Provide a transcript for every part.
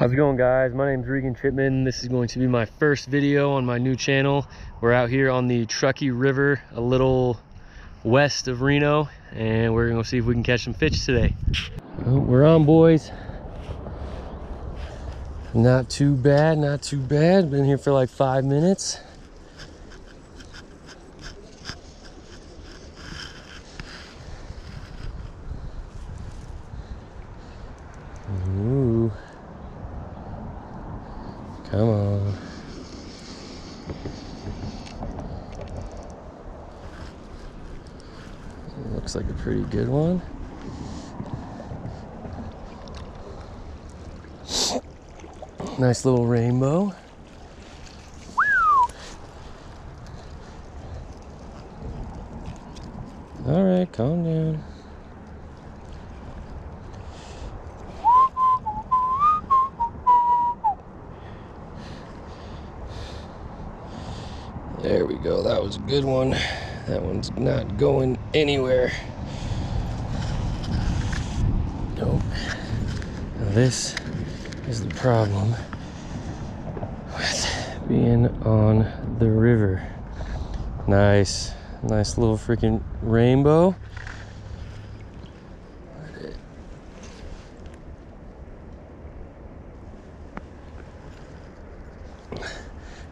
How's it going, guys? My name's Regan Chipman. This is going to be my first video on my new channel. We're out here on the Truckee River, a little west of Reno, and we're gonna see if we can catch some fish today. Well, we're on, boys. Not too bad, not too bad. Been here for like 5 minutes. Ooh. Come on. Looks like a pretty good one. Nice little rainbow. All right, calm down. There we go. That was a good one. That one's not going anywhere. Nope. Now this is the problem with being on the river. Nice little freaking rainbow.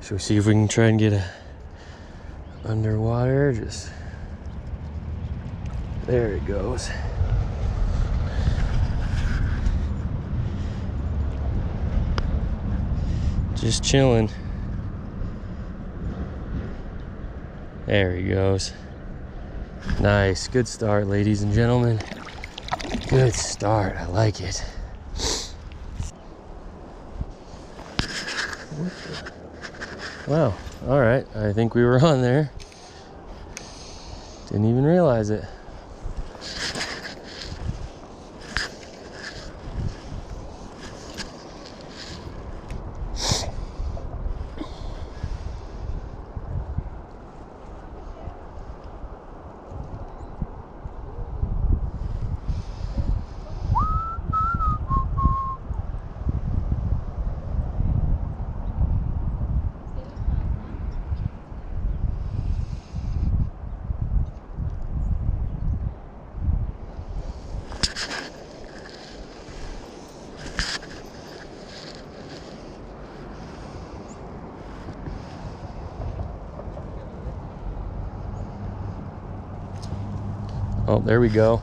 Should we see if we can try and get a underwater? Just there it goes. Just chilling. There he goes. Nice. Good start, ladies and gentlemen. Good start. I like it. Wow. All right. I think we were on there. Didn't even realize it. Oh, there we go.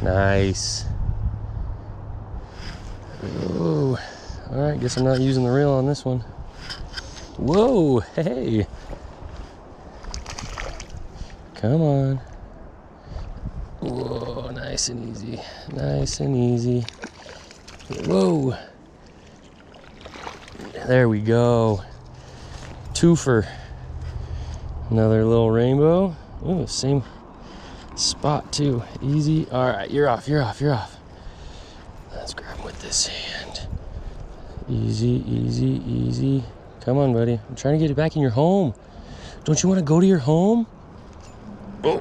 Nice. Whoa. All right, guess I'm not using the reel on this one. Whoa, hey. Come on. Whoa, nice and easy. Nice and easy. Whoa. There we go. Twofer. Another little rainbow. Ooh, same spot too. Easy. All right, you're off. Let's grab him with this hand. Easy. Come on, buddy. I'm trying to get it back in your home. Don't you want to go to your home? Oh.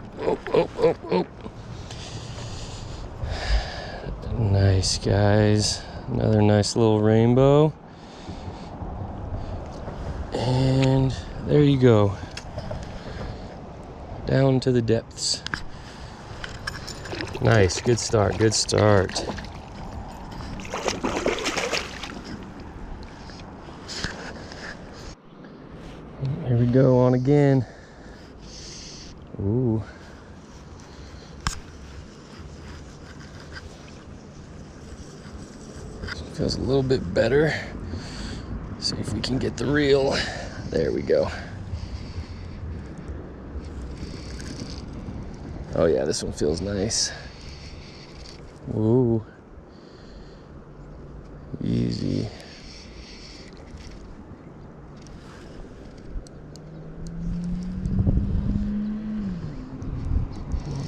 Nice, guys. Another nice little rainbow. And there you go. Down to the depths. Nice, good start. Here we go, on again. Ooh. Feels a little bit better. See if we can get the reel. There we go. Oh yeah, this one feels nice. Ooh. Easy.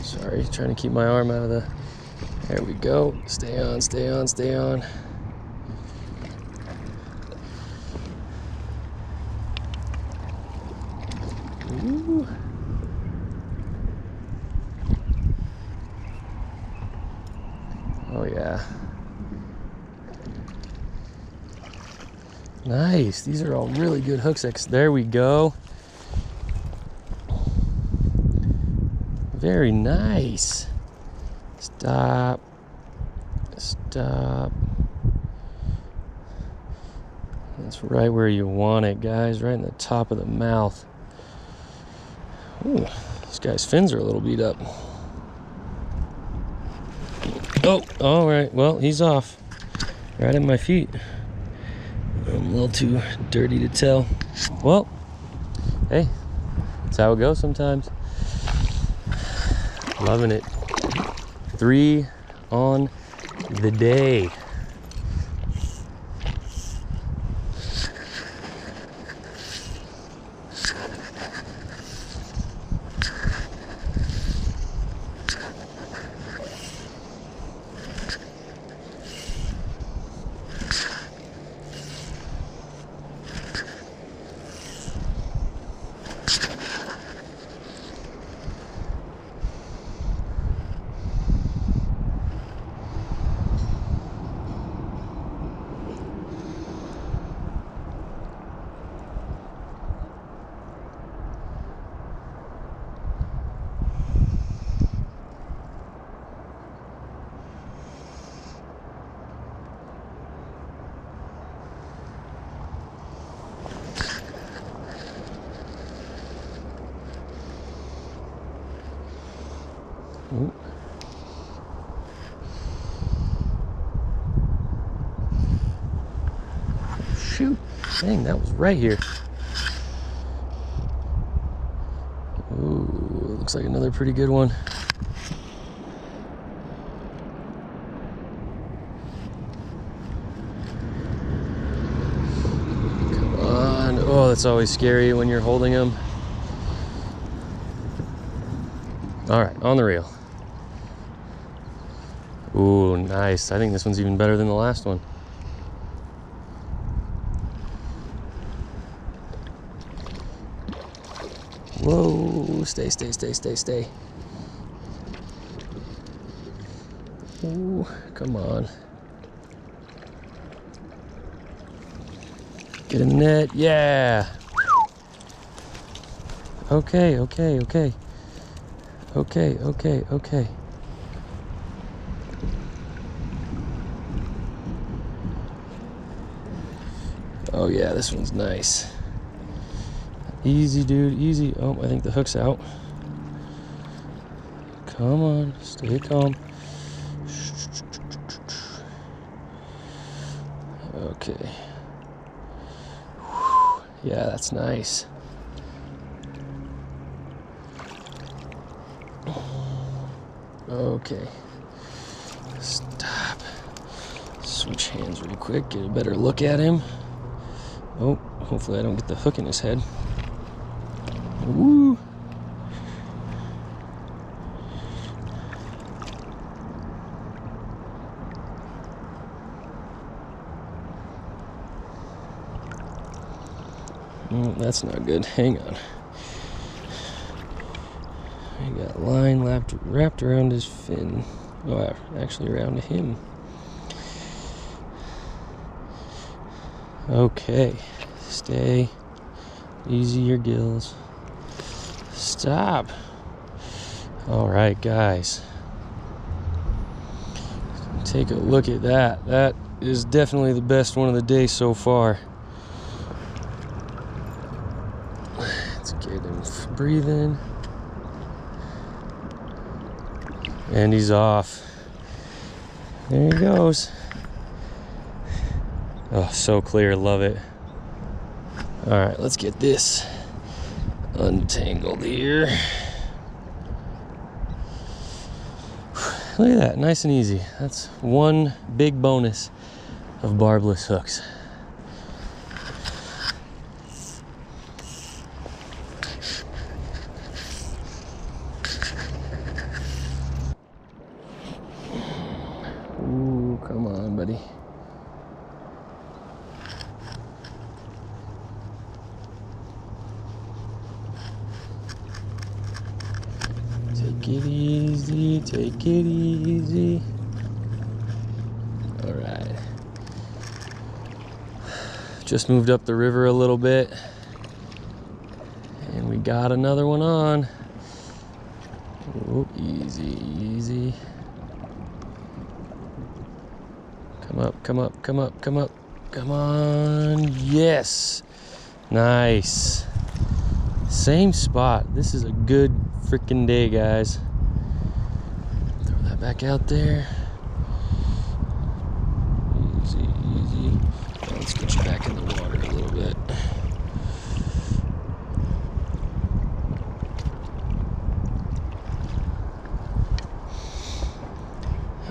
Sorry, trying to keep my arm out of the... There we go. Stay on. Ooh. Oh yeah. Nice. These are all really good hook sets. There we go. Very nice. Stop. Stop. That's right where you want it, guys. Right in the top of the mouth. Ooh, this guy's fins are a little beat up. Oh, all right. Well, he's off. Right at my feet. I'm a little too dirty to tell. Well, hey, that's how it goes sometimes. Loving it. 3 on the day. Ooh. Shoot, dang, that was right here. Ooh, looks like another pretty good one. Come on. Oh, that's always scary when you're holding them. All right, on the reel. Ooh, nice. I think this one's even better than the last one. Whoa, stay, stay, stay, stay, stay. Ooh, come on. Get in the net, yeah. Okay, okay, okay. Okay, okay, okay. Oh yeah, this one's nice. Easy, dude, easy. Oh, I think the hook's out. Come on, stay calm. Okay. Yeah, that's nice. Okay. Stop. Switch hands real quick, get a better look at him. Oh, hopefully I don't get the hook in his head. Woo! That's not good. Hang on. I got line wrapped around his fin. Oh, actually around him. Okay. Stay. Easy your gills. Stop. All right, guys. Take a look at that. That is definitely the best one of the day so far. Let's get him breathing. And he's off. There he goes. Oh, so clear. Love it. All right, let's get this untangled here. Look at that, nice and easy. That's one big bonus of barbless hooks. Ooh, come on, buddy. Take it easy, take it easy. All right. Just moved up the river a little bit, and we got another one on. Oh, easy, easy. Come up, come up, come up, come up. Come on, yes. Nice. Same spot. This is a good freaking day, guys. Throw that back out there. Easy, easy. Let's get you back in the water a little bit.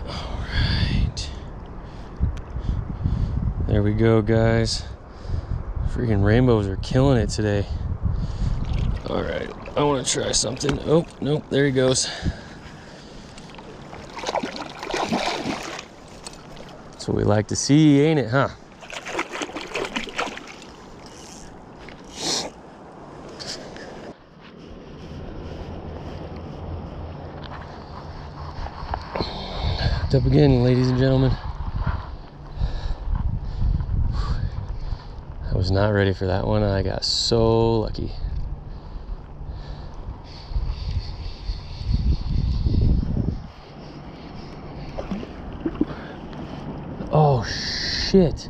All right. There we go, guys. Freaking rainbows are killing it today. All right, I want to try something. Oh, nope, there he goes. That's what we like to see, ain't it, huh? Hooked up again, ladies and gentlemen. I was not ready for that one. I got so lucky. Oh shit.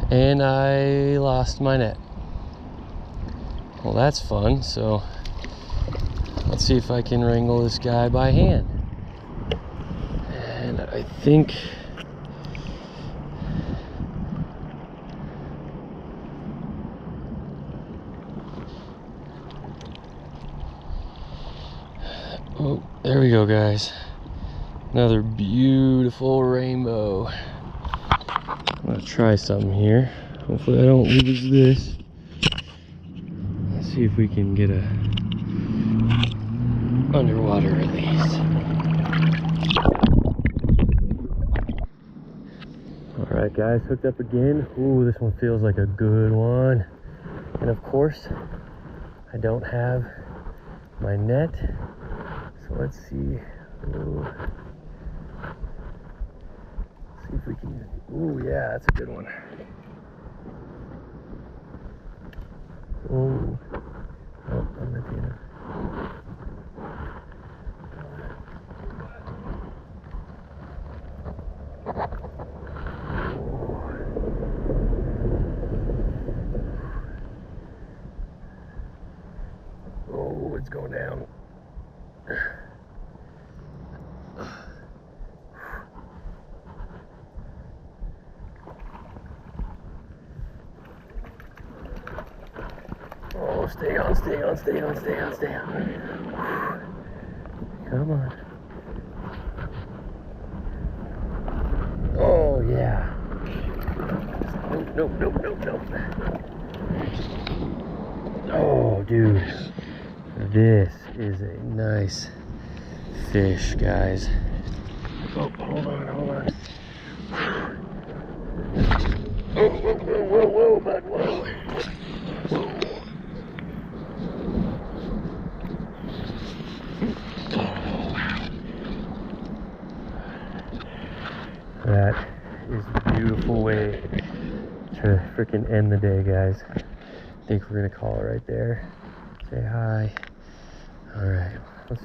And I lost my net. Well, that's fun. So let's see if I can wrangle this guy by hand. And I think oh, there we go, guys. Another beautiful rainbow. I'm gonna try something here. Hopefully I don't lose this. Let's see if we can get a underwater at least. All right, guys, hooked up again. Ooh, this one feels like a good one. And of course, I don't have my net. So let's see. Ooh. See if we can. Ooh, yeah, that's a good one. Oh, oh, I'm with you. Oh, it's going down. Oh, stay on, stay on, stay on, stay on, stay on. Come on. Oh, yeah. Nope, nope, nope, nope, nope. Oh, dude. This is a nice fish, guys. Oh, hold on, hold on. Oh, whoa, whoa, whoa, whoa, bud, whoa. Whoa. That is a beautiful way to freaking end the day, guys. I think we're gonna call it right there. Say hi. All right. Let's...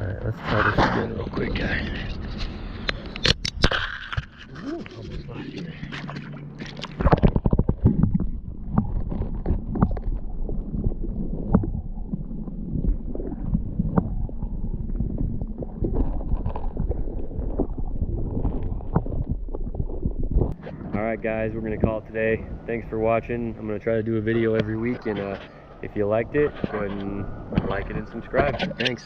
All right, let's try this again real quick, guys. Ooh, almost lost you there. Alright guys, we're going to call it today. Thanks for watching. I'm going to try to do a video every week, and if you liked it, go ahead and like it and subscribe. Thanks.